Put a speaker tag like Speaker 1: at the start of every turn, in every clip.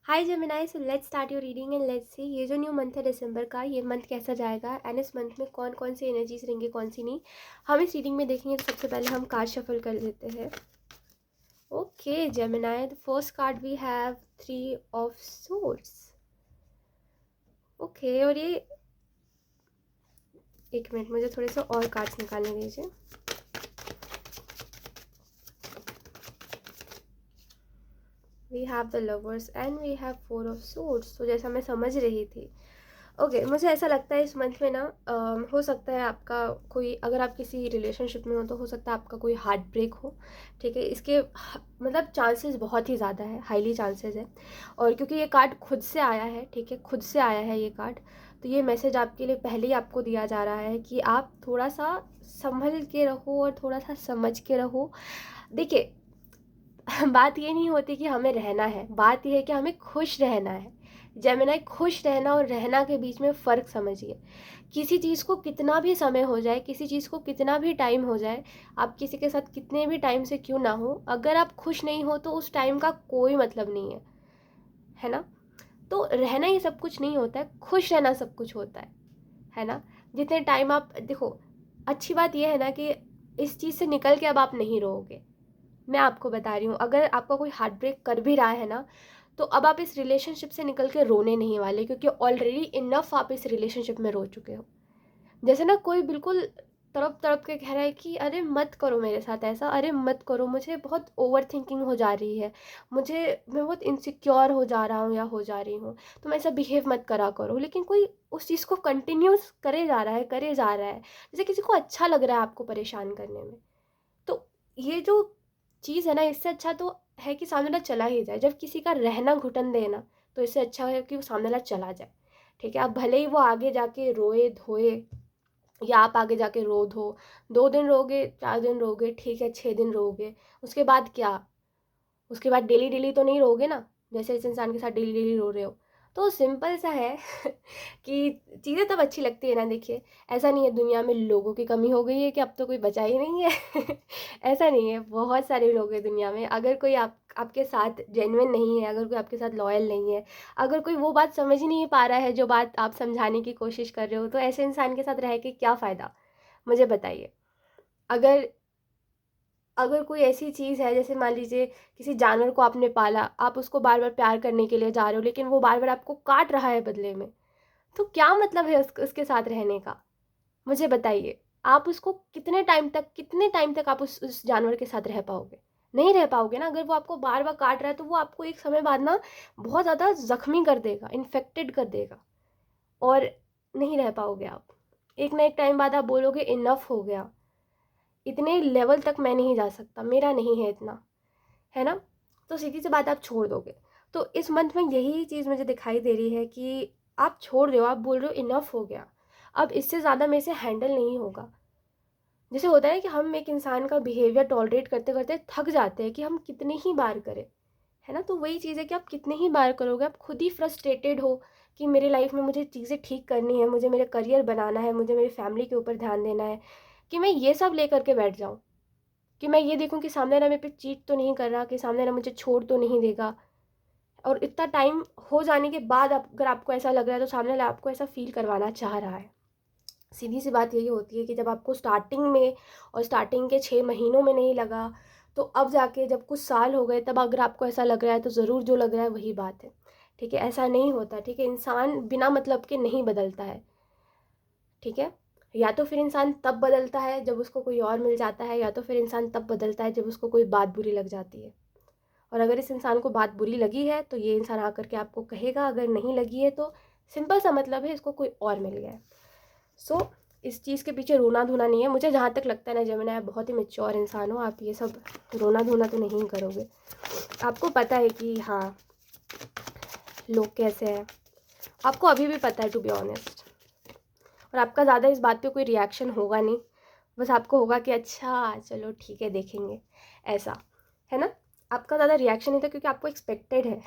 Speaker 1: Hi Gemini, so let's start your reading and let's see ये जो new month है दिसंबर का, ये मंथ कैसा जाएगा एंड इस मंथ में कौन कौन सी एनर्जीज रहेंगी, कौन सी नहीं, हम इस रीडिंग में देखेंगे। तो सबसे पहले हम कार्ड शफल कर लेते हैं। Okay Gemini, the first card we have 3 of swords. Okay, और ये एक मिनट, मुझे थोड़े से और कार्ड्स निकालने दीजिए। We have the lovers and we have 4 of swords. तो जैसा मैं समझ रही थी, ओके मुझे ऐसा लगता है इस मंथ में ना हो सकता है आपका कोई, अगर आप किसी रिलेशनशिप में हो तो हो सकता है आपका कोई हार्ट ब्रेक हो। ठीक है, इसके मतलब चांसेस बहुत ही ज़्यादा है, हाईली चांसेस है। और क्योंकि ये कार्ड खुद से आया है, ठीक है, खुद से आया है ये कार्ड, तो ये मैसेज आपके लिए पहले ही आपको दिया जा रहा है कि आप थोड़ा सा संभल के रहो और थोड़ा सा समझ के रहो। देखिए बात ये नहीं होती कि हमें रहना है, बात ये है कि हमें खुश रहना है। जेमिनाई, खुश रहना और रहना के बीच में फ़र्क समझिए। किसी चीज़ को कितना भी समय हो जाए, किसी चीज़ को कितना भी टाइम हो जाए, आप किसी के साथ कितने भी टाइम से क्यों ना हो, अगर आप खुश नहीं हो तो उस टाइम का कोई मतलब नहीं है ना। तो रहना ही सब कुछ नहीं होता है, खुश रहना सब कुछ होता है ना। जितने टाइम आप देखो, अच्छी बात यह है ना कि इस चीज़ से निकल के अब आप नहीं रहोगे। मैं आपको बता रही हूँ, अगर आपका कोई हार्ट ब्रेक कर भी रहा है ना, तो अब आप इस रिलेशनशिप से निकल के रोने नहीं वाले, क्योंकि ऑलरेडी इनफ आप इस रिलेशनशिप में रो चुके हो। जैसे ना कोई बिल्कुल तड़प तड़प के कह रहा है कि अरे मत करो मेरे साथ ऐसा, अरे मत करो, मुझे बहुत ओवर थिंकिंग हो जा रही है, मुझे मैं बहुत इनसिक्योर हो जा रहा हूँ या हो जा रही हूँ, तुम ऐसा बिहेव मत करा करो। लेकिन कोई उस चीज़ को कंटिन्यूस करे जा रहा है, करे जा रहा है, जैसे किसी को अच्छा लग रहा है आपको परेशान करने में। तो ये जो चीज़ है ना, इससे अच्छा तो है कि सामने वाला चला ही जाए। जब किसी का रहना घुटन दे ना, तो इससे अच्छा है कि वो सामने वाला चला जाए। ठीक है, अब भले ही वो आगे जाके रोए धोए, या आप आगे जाके रो धो, 2 दिन रोगे, 4 दिन रोगे, ठीक है, 6 दिन रोगे, उसके बाद क्या? उसके बाद डेली डेली तो नहीं रहोगे ना, जैसे इस इंसान के साथ डेली डेली रो रहे हो। तो सिंपल सा है कि चीज़ें तब अच्छी लगती है ना। देखिए, ऐसा नहीं है दुनिया में लोगों की कमी हो गई है कि अब तो कोई बचा ही नहीं है। ऐसा नहीं है, बहुत सारे लोग हैं दुनिया में। अगर कोई आपके साथ जेन्युइन नहीं है, अगर कोई आपके साथ लॉयल नहीं है, अगर कोई वो बात समझ ही नहीं पा रहा है जो बात आप समझाने की कोशिश कर रहे हो, तो ऐसे इंसान के साथ रह के क्या फ़ायदा, मुझे बताइए। अगर अगर कोई ऐसी चीज़ है, जैसे मान लीजिए किसी जानवर को आपने पाला, आप उसको बार बार प्यार करने के लिए जा रहे हो, लेकिन वो बार बार आपको काट रहा है बदले में, तो क्या मतलब है उसके साथ रहने का, मुझे बताइए। आप उसको कितने टाइम तक आप उस जानवर के साथ रह पाओगे? नहीं रह पाओगे ना। अगर वो आपको बार बार काट रहा है तो वो आपको एक समय बाद ना बहुत ज़्यादा जख्मी कर देगा, इन्फेक्टेड कर देगा, और नहीं रह पाओगे आप। एक ना एक टाइम बाद आप बोलोगे इनफ हो गया, इतने लेवल तक मैं नहीं जा सकता, मेरा नहीं है इतना, है ना। तो सीधी सी बात, आप छोड़ दोगे। तो इस मंथ में यही चीज़ मुझे दिखाई दे रही है कि आप छोड़ रहे हो, आप बोल रहे हो इनफ हो गया, अब इससे ज़्यादा मेरे से हैंडल नहीं होगा। जैसे होता है कि हम एक इंसान का बिहेवियर टॉलरेट करते करते थक जाते हैं कि हम कितने ही बार करें, है ना। तो वही चीज़ है कि आप कितने ही बार करोगे, आप खुद ही फ्रस्ट्रेटेड हो कि मेरी लाइफ में मुझे चीज़ें ठीक करनी है, मुझे मेरे करियर बनाना है, मुझे मेरी फैमिली के ऊपर ध्यान देना है, कि मैं ये सब लेकर के बैठ जाऊँ, कि मैं ये देखूँ कि सामने वाला मेरे पे चीट तो नहीं कर रहा, कि सामने वाला मुझे छोड़ तो नहीं देगा। और इतना टाइम हो जाने के बाद अगर आपको ऐसा लग रहा है, तो सामने वाला आपको ऐसा फ़ील करवाना चाह रहा है। सीधी सी बात यही होती है कि जब आपको स्टार्टिंग में और स्टार्टिंग के 6 महीनों में नहीं लगा, तो अब जाके जब कुछ साल हो गए तब अगर आपको ऐसा लग रहा है, तो ज़रूर जो लग रहा है वही बात है। ठीक है, ऐसा नहीं होता। ठीक है, इंसान बिना मतलब के नहीं बदलता है। ठीक है, या तो फिर इंसान तब बदलता है जब उसको कोई और मिल जाता है, या तो फिर इंसान तब बदलता है जब उसको कोई बात बुरी लग जाती है। और अगर इस इंसान को बात बुरी लगी है तो ये इंसान आकर के आपको कहेगा, अगर नहीं लगी है तो सिंपल सा मतलब है इसको कोई और मिल गया है। सो इस चीज़ के पीछे रोना धोना नहीं है। मुझे जहाँ तक लगता है ना जेमिनी, आप बहुत ही मैच्योर इंसान हो, आप ये सब रोना धोना तो नहीं करोगे। आपको पता है कि हाँ लोग कैसे हैं, आपको अभी भी पता है, टू बी ऑनेस्ट। और आपका ज़्यादा इस बात पे कोई रिएक्शन होगा नहीं, बस आपको होगा कि अच्छा चलो ठीक है देखेंगे, ऐसा, है ना। आपका ज़्यादा रिएक्शन नहीं था क्योंकि आपको एक्सपेक्टेड है।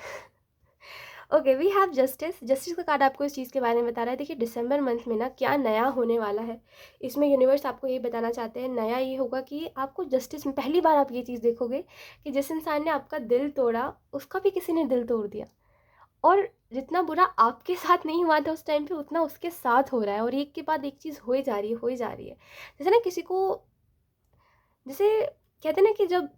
Speaker 1: Okay, we have justice. Justice का कार्ड आपको इस चीज़ के बारे में बता रहा है। देखिए, दिसंबर मंथ में ना क्या नया होने वाला है, इसमें यूनिवर्स आपको ये बताना चाहते हैं। नया ये होगा कि आपको जस्टिस में पहली बार आप ये चीज़ देखोगे कि जिस इंसान ने आपका दिल तोड़ा, उसका भी किसी ने दिल तोड़ दिया। और जितना बुरा आपके साथ नहीं हुआ था उस टाइम पे, उतना उसके साथ हो रहा है, और एक के बाद एक चीज़ हो ही जा रही है, हो ही जा रही है। जैसे ना किसी को, जैसे कहते हैं ना कि जब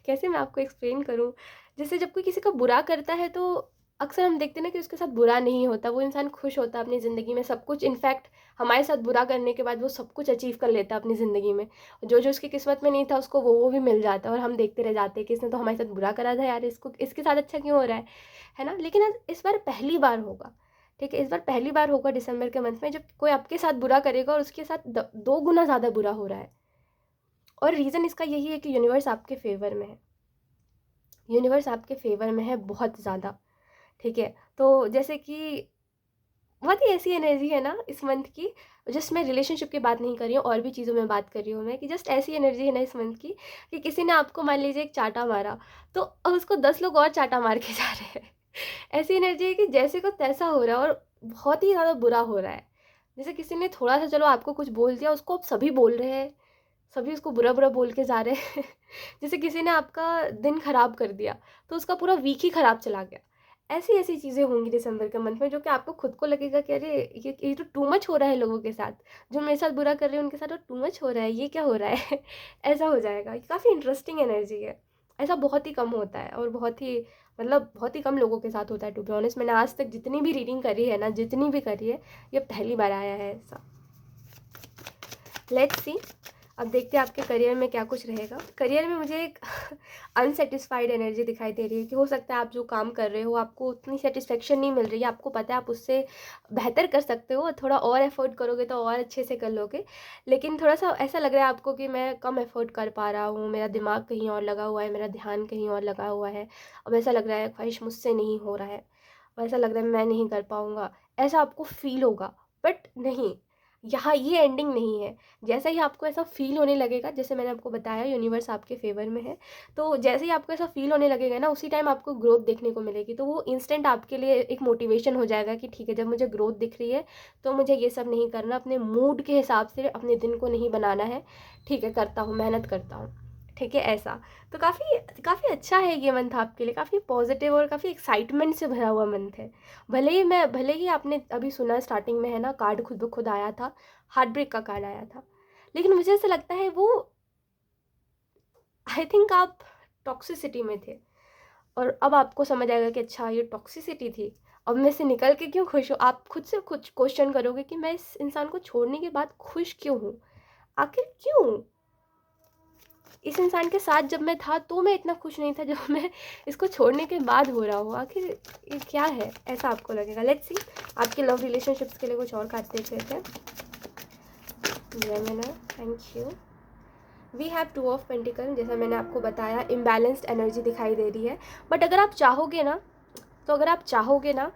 Speaker 1: कैसे मैं आपको एक्सप्लेन करूँ? जैसे जब कोई किसी का बुरा करता है तो अक्सर हम देखते हैं ना कि उसके साथ बुरा नहीं होता, वो इंसान खुश होता है अपनी ज़िंदगी में, सब कुछ, इनफैक्ट हमारे साथ बुरा करने के बाद वो सब कुछ अचीव कर लेता है अपनी ज़िंदगी में। जो उसकी किस्मत में नहीं था उसको वो भी मिल जाता है, और हम देखते रह जाते हैं कि इसने तो हमारे साथ बुरा करा था यार, इसको इसके साथ अच्छा क्यों हो रहा है ना? लेकिन आज इस बार पहली बार होगा, ठीक है? इस बार पहली बार होगा दिसंबर के मंथ में जब कोई आपके साथ बुरा करेगा और उसके साथ 2 गुना ज़्यादा बुरा हो रहा है। और रीज़न इसका यही है कि यूनिवर्स आपके फ़ेवर में है। यूनिवर्स आपके फ़ेवर में है बहुत ज़्यादा, ठीक है? तो जैसे कि बहुत ही ऐसी एनर्जी है ना इस मंथ की, जस्ट मैं रिलेशनशिप की बात नहीं कर रही हूँ, और भी चीज़ों में बात कर रही हूँ मैं, कि जस्ट ऐसी एनर्जी है ना इस मंथ की कि किसी ने आपको मान लीजिए एक चाँटा मारा, तो अब उसको 10 लोग और चाँटा मार के जा रहे हैं। ऐसी एनर्जी है कि जैसे को तैसा हो रहा है, और बहुत ही ज़्यादा बुरा हो रहा है। जैसे किसी ने थोड़ा-सा चलो आपको कुछ बोल दिया, उसको अब सभी बोल रहे हैं, सभी उसको बुरा-बुरा बोल के जा रहे हैं। जैसे किसी ने आपका दिन खराब कर दिया, तो उसका पूरा वीक ही खराब चला गया। ऐसी-ऐसी चीज़ें होंगी दिसंबर के मंथ में, जो कि आपको खुद को लगेगा कि अरे! ये तो टू मच हो रहा है लोगों के साथ। जो मेरे साथ बुरा कर रहे हैं उनके साथ तो टू मच हो रहा है, ये क्या हो रहा है? ऐसा हो जाएगा। काफ़ी इंटरेस्टिंग एनर्जी है। ऐसा बहुत ही कम होता है, और बहुत ही, मतलब बहुत ही कम लोगों के साथ होता है टू बी ऑनेस्ट। मैंने आज तक जितनी भी रीडिंग करी है ना, जितनी भी करी है, ये पहली बार आया है ऐसा। लेट्स सी, अब देखते हैं आपके करियर में क्या कुछ रहेगा। करियर में मुझे एक अनसैटिस्फाइड एनर्जी दिखाई दे रही है कि हो सकता है आप जो काम कर रहे हो आपको उतनी सेटिस्फेक्शन नहीं मिल रही है, आपको पता है आप उससे बेहतर कर सकते हो, थोड़ा और एफर्ट करोगे तो और अच्छे से कर लोगे, लेकिन थोड़ा-सा ऐसा लग रहा है आपको कि मैं कम एफर्ट कर पा रहा हूँ, मेरा दिमाग कहीं और लगा हुआ है, मेरा ध्यान कहीं और लगा हुआ है। अब ऐसा लग रहा है ख्वाहिश मुझसे नहीं हो रहा है, और ऐसा लग रहा है मैं नहीं कर पाऊँगा, ऐसा आपको फ़ील होगा। बट नहीं, यहाँ ये एंडिंग नहीं है। जैसे ही आपको ऐसा फ़ील होने लगेगा, जैसे मैंने आपको बताया यूनिवर्स आपके फ़ेवर में है, तो जैसे ही आपको ऐसा फ़ील होने लगेगा ना, उसी टाइम आपको ग्रोथ देखने को मिलेगी। तो वो इंस्टेंट आपके लिए एक मोटिवेशन हो जाएगा कि ठीक है, जब मुझे ग्रोथ दिख रही है, तो मुझे ये सब नहीं करना, अपने मूड के हिसाब से अपने दिन को नहीं बनाना है। ठीक है, करता हूँ, मेहनत करता हूँ। ठीक है, ऐसा। तो काफ़ी काफ़ी अच्छा है ये मंथ आपके लिए, काफ़ी पॉज़िटिव और काफ़ी एक्साइटमेंट से भरा हुआ मंथ है। भले ही आपने अभी सुना स्टार्टिंग में है ना, कार्ड खुद ब खुद आया था, हार्ट ब्रेक का कार्ड आया था। लेकिन मुझे ऐसा लगता है वो, आई थिंक आप टॉक्सिसिटी में थे, और अब आपको समझ आएगा कि अच्छा ये टॉक्सिसिटी थी। अब मैं इससे निकल के क्यों खुश हूँ? आप खुद से कुछ क्वेश्चन करोगे कि मैं इस इंसान को छोड़ने के बाद खुश क्यों हूँ? आखिर क्यों? इस इंसान के साथ जब मैं था तो मैं इतना खुश नहीं था, जब मैं इसको छोड़ने के बाद हो रहा हूँ। आखिर ये क्या है? ऐसा आपको लगेगा। लेट्स सी, आपके लव रिलेशनशिप्स के लिए कुछ और कार्ड देख लेते हैं। Gemini, thank you. We have two of pentacles, जैसा मैंने आपको बताया इम्बैलेंस्ड एनर्जी दिखाई दे रही है। बट अगर आप चाहोगे ना, तो अगर आप चाहोगे ना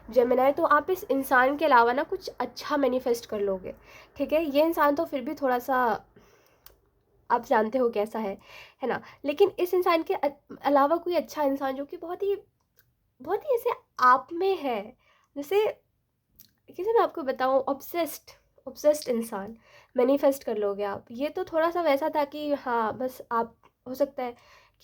Speaker 1: जेमिनी, तो आप इस इंसान के अलावा ना कुछ अच्छा मैनिफेस्ट कर लोगे। ठीक है, ये इंसान तो फिर भी थोड़ा सा, आप जानते हो कैसा है ना? लेकिन इस इंसान के अलावा कोई अच्छा इंसान जो कि बहुत ही ऐसे आप में है, जैसे कैसे मैं आपको बताऊँ, ऑब्सेस्ड इंसान मैनिफेस्ट कर लोगे आप। ये तो थोड़ा-सा वैसा था कि हाँ, बस आप, हो सकता है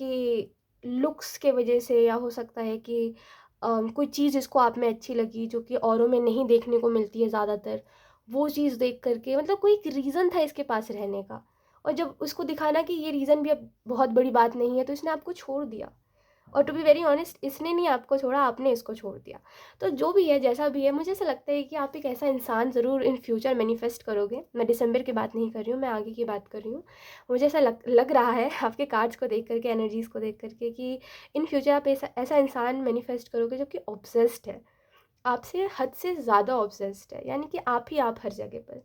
Speaker 1: कि लुक्स के वजह से, या हो सकता है कि कोई चीज़ जिसको आप में अच्छी लगी जो कि औरों में नहीं देखने को मिलती है ज़्यादातर, वो चीज़ देख कर के, मतलब कोई एक रीज़न था इसके पास रहने का, और जब उसको दिखा ना कि ये रीज़न भी अब बहुत बड़ी बात नहीं है, तो इसने आपको छोड़ दिया। और टू बी वेरी ऑनेस्ट, इसने नहीं आपको छोड़ा, आपने इसको छोड़ दिया। तो जो भी है, जैसा भी है, मुझे ऐसा लगता है कि आप एक ऐसा इंसान ज़रूर इन फ्यूचर मैनिफेस्ट करोगे। मैं दिसंबर की बात नहीं कर रही हूँ, मैं आगे की बात कर रही हूँ। मुझे ऐसा लग रहा है आपके कार्ड्स को देख करके, एनर्जीज़ को देख करके, कि इन फ्यूचर आप ऐसा ऐसा इंसान मैनिफेस्ट करोगे जो कि ऑब्सेस्ड है, आपसे हद से ज़्यादा ऑब्सेस्ड है, यानी कि आप ही आप हर जगह पर।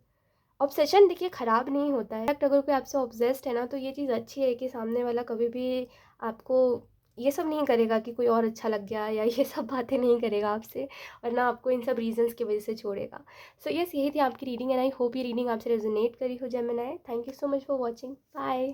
Speaker 1: ऑब्सेशन देखिए ख़राब नहीं होता है। अगर कोई आपसे ऑब्सेस्ड है ना, तो ये चीज़ अच्छी है कि सामने वाला कभी भी आपको ये सब नहीं करेगा कि कोई और अच्छा लग गया, या ये सब बातें नहीं करेगा आपसे, और ना आपको इन सब रीज़न्स की वजह से छोड़ेगा। सो यस, यही थी आपकी रीडिंग, एंड आई होप ये रीडिंग आपसे रेजोनेट करी हो Gemini. Thank you so much for watching. Bye.